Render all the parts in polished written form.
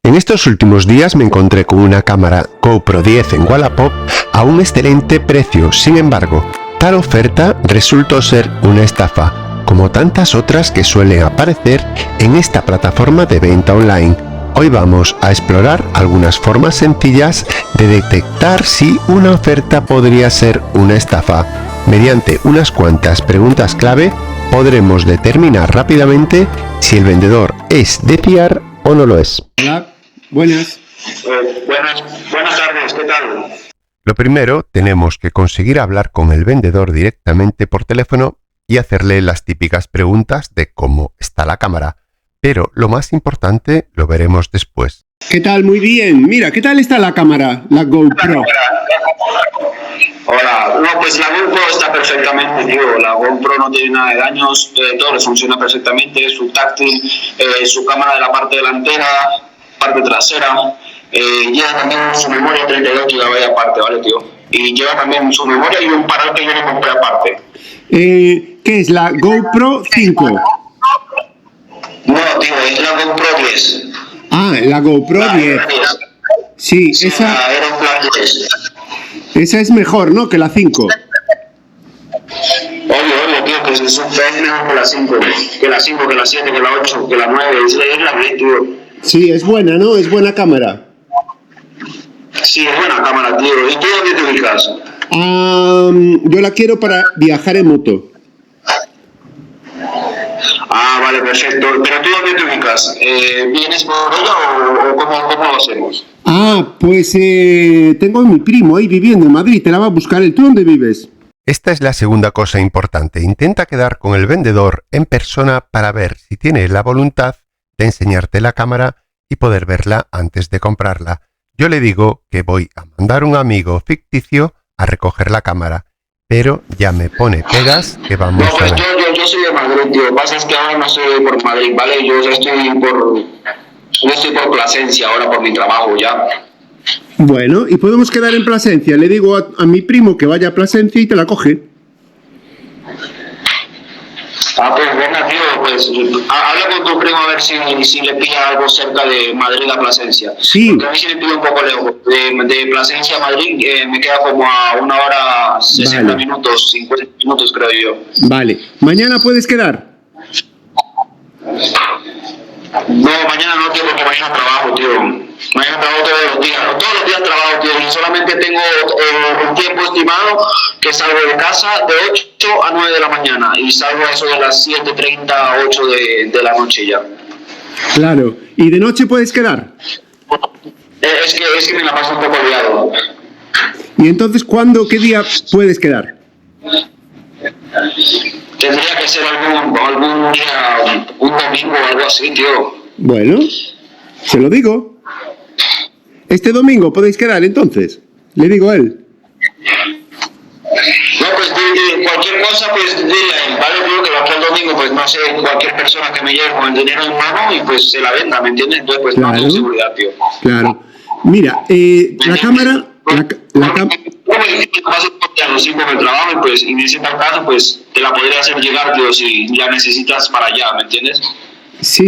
En estos últimos días me encontré con una cámara GoPro 10 en Wallapop a un excelente precio. Sin embargo, tal oferta resultó ser una estafa, como tantas otras que suelen aparecer en esta plataforma de venta online. Hoy vamos a explorar algunas formas sencillas de detectar si una oferta podría ser una estafa. Mediante unas cuantas preguntas clave podremos determinar rápidamente si el vendedor es de fiar o no lo es. Hola, buenas. Buenas tardes, ¿qué tal? Lo primero, tenemos que conseguir hablar con el vendedor directamente por teléfono y hacerle las típicas preguntas de cómo está la cámara. Pero lo más importante lo veremos después. ¿Qué tal? Muy bien. Mira, ¿qué tal está la cámara, la GoPro? Hola, no, pues la GoPro está perfectamente, tío. La GoPro no tiene nada de daños, todo le funciona perfectamente, su táctil, su cámara de la parte delantera, parte trasera, lleva también su memoria 32 GB aparte, ¿vale, tío? Y lleva también su memoria y un panel que yo le compré aparte. ¿Qué es la GoPro 5? No, tío, es la GoPro 10. Ah, la GoPro 10. Sí, Sí, esa la Aeroplan 10. es mejor, ¿no? Que la 5. Obvio, tío, que es mejor que la 5, que la 5, que la 7, que la 8, que la 9, es la 10, tío. Sí, es buena, ¿no? Es buena cámara. Sí, es buena cámara, tío. ¿Y tú dónde te ubicas? Yo la quiero para viajar en moto. Ah, vale, perfecto. ¿Pero tú dónde te ubicas? ¿Vienes por ella o cómo lo hacemos? Pues tengo a mi primo ahí viviendo en Madrid. Te la va a buscar él. ¿Tú dónde vives? Esta es la segunda cosa importante. Intenta quedar con el vendedor en persona para ver si tiene la voluntad de enseñarte la cámara y poder verla antes de comprarla. Yo le digo que voy a mandar un amigo ficticio a recoger la cámara, pero ya me pone pegas que vamos No, pues a ver. yo soy de Madrid, tío. Lo que pasa es que ahora no estoy por Madrid, ¿vale? Yo estoy por Plasencia ahora por mi trabajo ya. Bueno, y podemos quedar en Plasencia. Le digo a mi primo que vaya a Plasencia y te la coge. Ah, pues venga, tío, pues habla con tu primo a ver si le pilla algo cerca de Madrid a Plasencia. Sí. Porque a mí sí me pilla un poco lejos. De Plasencia a Madrid me queda como a 1 hora 60 Vale. minutos, 50 minutos creo yo. Vale. ¿Mañana puedes quedar? No, mañana no, tío, porque mañana trabajo, tío. Mañana trabajo todos los días trabajo, tío. Y solamente tengo un tiempo estimado que salgo de casa de 8 a 9 de la mañana. Y salgo a eso de las 7:30 a 8 de la noche ya. Claro. ¿Y de noche puedes quedar? Es que me la paso un poco liado. ¿Y entonces qué día puedes quedar? Tendría que ser algún día, un domingo o algo así, tío. Bueno, se lo digo. Este domingo podéis quedar entonces. Le digo a él. No, pues cualquier cosa, pues dile a él, ¿vale? Creo que aquel domingo, pues no sé, cualquier persona que me llegue con el dinero en mano y pues se la venda, ¿me entiendes? Entonces, pues no tengo seguridad, tío. Claro. Mira, la cámara... Sí, con el trabajo y pues en ese caso pues te la podría hacer llegar, tío, si la necesitas para allá, ¿me entiendes? Sí.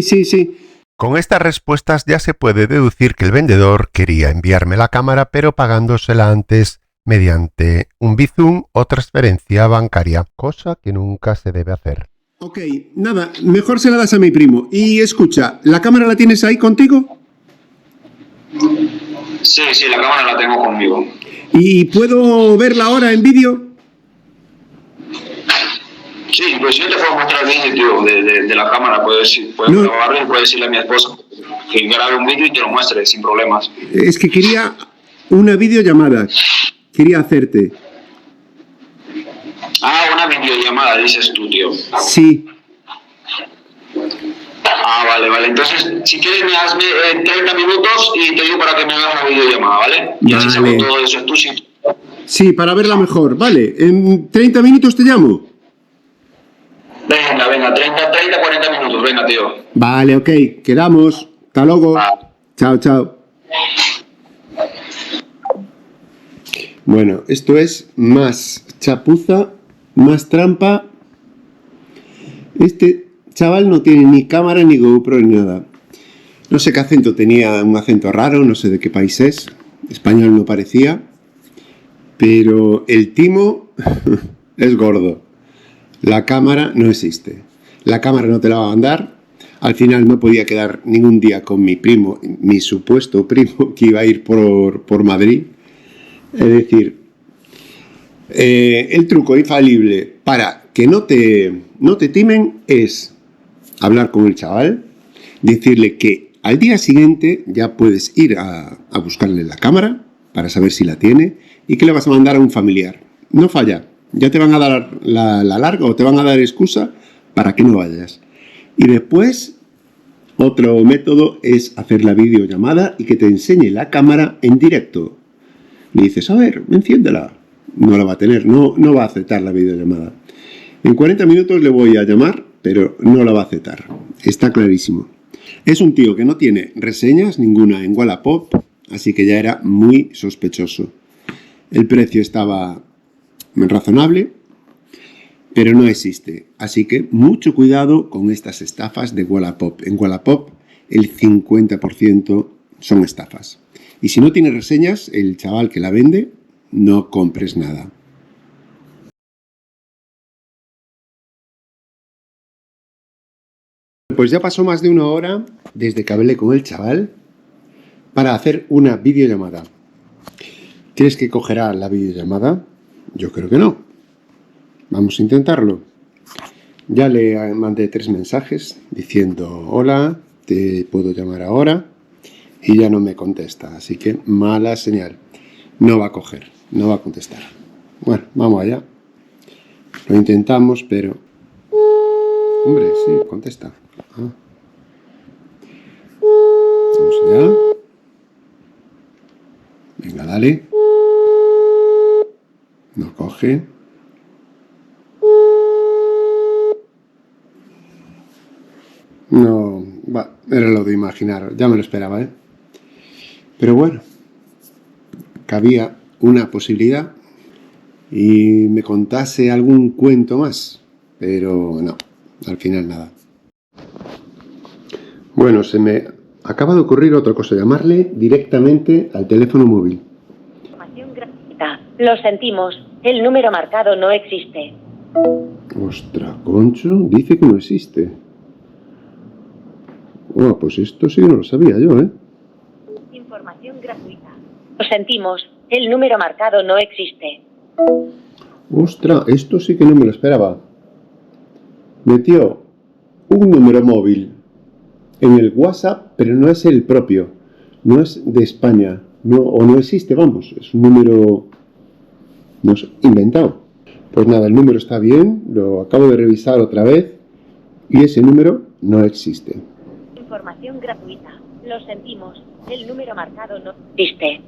Con estas respuestas ya se puede deducir que el vendedor quería enviarme la cámara, pero pagándosela antes mediante un Bizum o transferencia bancaria, cosa que nunca se debe hacer. Ok, nada, mejor se la das a mi primo. Y escucha, ¿la cámara la tienes ahí contigo? Sí, la cámara la tengo conmigo. ¿Y puedo verla ahora en vídeo? Sí, pues yo te puedo mostrar el vídeo, tío, de la cámara, puedes grabarlo y puedes decirle a mi esposa que grabe un vídeo y te lo muestre sin problemas. Es que quería una videollamada. Quería hacerte. Ah, una videollamada, dices tú, tío. Sí. Ah, vale. Entonces, si quieres, me hazme 30 minutos y te digo para que me hagas la videollamada, ¿vale? Y así saco todo eso en tu sitio. Sí, para verla mejor. Vale, en 30 minutos te llamo. Venga, 40 minutos, venga, tío. Vale, ok, quedamos. Hasta luego. Chao. Bueno, esto es más chapuza, más trampa. Este chaval no tiene ni cámara, ni GoPro, ni nada. No sé qué acento tenía, un acento raro, no sé de qué país es. Español no parecía. Pero el timo es gordo. La cámara no existe. La cámara no te la va a mandar. Al final no podía quedar ningún día con mi primo, mi supuesto primo, que iba a ir por Madrid. Es decir, el truco infalible para que no te timen es hablar con el chaval, decirle que al día siguiente ya puedes ir a buscarle la cámara para saber si la tiene y que le vas a mandar a un familiar. No falla, ya te van a dar la larga o te van a dar excusa para que no vayas. Y después, otro método es hacer la videollamada y que te enseñe la cámara en directo. Le dices, a ver, enciéndela. No la va a tener, no va a aceptar la videollamada. En 40 minutos le voy a llamar, pero no la va a aceptar. Está clarísimo. Es un tío que no tiene reseñas ninguna en Wallapop, así que ya era muy sospechoso. El precio estaba razonable, pero no existe. Así que mucho cuidado con estas estafas de Wallapop. En Wallapop el 50% son estafas. Y si no tiene reseñas, el chaval que la vende, no compres nada. Pues ya pasó más de 1 hora desde que hablé con el chaval para hacer una videollamada. ¿Crees que cogerá la videollamada? Yo creo que no. Vamos a intentarlo. Ya le mandé 3 mensajes diciendo hola, te puedo llamar ahora, y ya no me contesta, así que mala señal. No va a coger, no va a contestar. Bueno, vamos allá. Lo intentamos, pero... Hombre, sí, contesta. Ah. Vamos allá. Venga, dale. No coge. No, era lo de imaginar, ya me lo esperaba, ¿eh? Pero bueno, cabía una posibilidad y me contase algún cuento más, pero no, al final nada. Bueno, se me acaba de ocurrir otra cosa, llamarle directamente al teléfono móvil. Información gratuita. Lo sentimos, el número marcado no existe. Ostras, Concho, dice que no existe. Oh, pues esto sí que no lo sabía yo, ¿eh? Información gratuita. Lo sentimos, el número marcado no existe. Ostras, esto sí que no me lo esperaba. Metió un número móvil en el WhatsApp, pero no es el propio. No es de España. O no existe, vamos. Es un número no sé, inventado. Pues nada, el número está bien. Lo acabo de revisar otra vez. Y ese número no existe. Información gratuita. Lo sentimos, el número marcado no existe.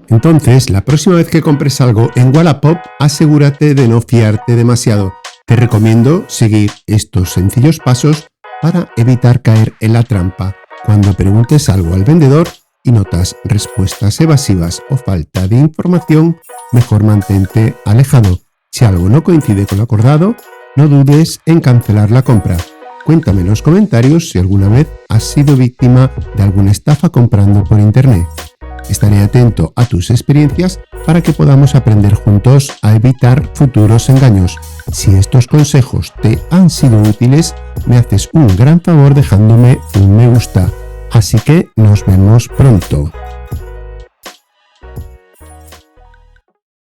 Entonces, la próxima vez que compres algo en Wallapop, asegúrate de no fiarte demasiado. Te recomiendo seguir estos sencillos pasos para evitar caer en la trampa. Cuando preguntes algo al vendedor y notas respuestas evasivas o falta de información, mejor mantente alejado. Si algo no coincide con lo acordado, no dudes en cancelar la compra. Cuéntame en los comentarios si alguna vez has sido víctima de alguna estafa comprando por internet. Estaré atento a tus experiencias para que podamos aprender juntos a evitar futuros engaños. Si estos consejos te han sido útiles, me haces un gran favor dejándome un me gusta. Así que nos vemos pronto.